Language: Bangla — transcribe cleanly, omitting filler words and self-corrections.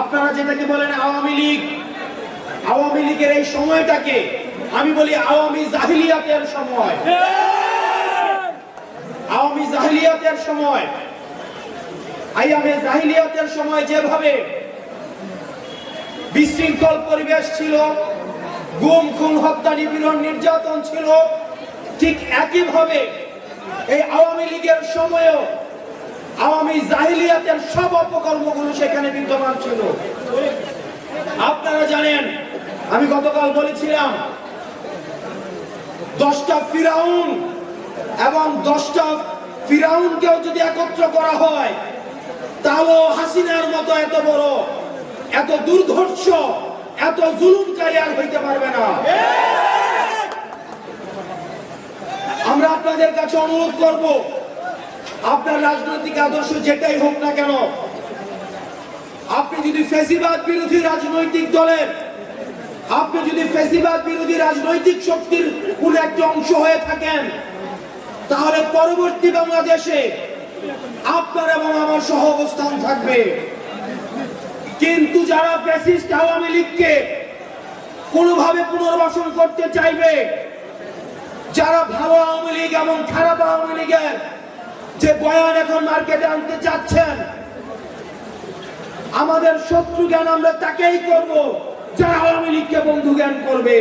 আপনারা যেটাকে বলেন আওয়ামী লীগ, আওয়ামী লীগের এই সময়টাকে আমি বলি আওয়ামী জাহিলিয়াতের সময়। আওয়ামী জাহিলিয়াতের সময়, আইয়ামে জাহিলিয়াতের সময় যেভাবে বিশৃঙ্খল পরিবেশ ছিল, গুম খুন হত্যা নিপীড়ন নির্যাতন ছিল, ঠিক একইভাবে এই আওয়ামী লীগের সময়ও আওয়ামী জাহিলিয়াতের সব অপকর্মগুলো সেখানে বিদ্যমান ছিল। আপনারা জানেন, আমি গতকাল বলেছিলাম 10টা ফিরাউন এবং 10টা ফিরাউনকেও যদি একত্র করা হয় তাহলেও হাসিনার মতো এত বড়, এত দুর্ধর্ষ, এত জুলুমকারী আর হইতে পারবে না। আমরা আপনাদের কাছে অনুরোধ করব, আপনার রাজনৈতিক আদর্শ যেটাই হোক না কেন, আপনি যদি ফ্যাসিবাদ বিরোধী রাজনৈতিক দলের, আপনি যদি ফ্যাসিবাদ বিরোধী রাজনৈতিক শক্তির কোন একটা অংশ হয়ে থাকেন, তাহলে পরবর্তী বাংলাদেশে আপনার এবং আমার সহ অবস্থান থাকবে। কিন্তু যারা ফ্যাসিস্ট আওয়ামী লীগকে কোনোভাবে পুনর্বাসন করতে চাইবে, যারা ভালো আওয়ামী লীগ এবং খারাপ আওয়ামী লীগের যে বয়ান এখন মার্কেটে আনতে চাচ্ছেন, আমাদের শত্রু জ্ঞান আমরা তাকেই করব যারা আওয়ামী লীগকে বন্ধু জ্ঞান করবে।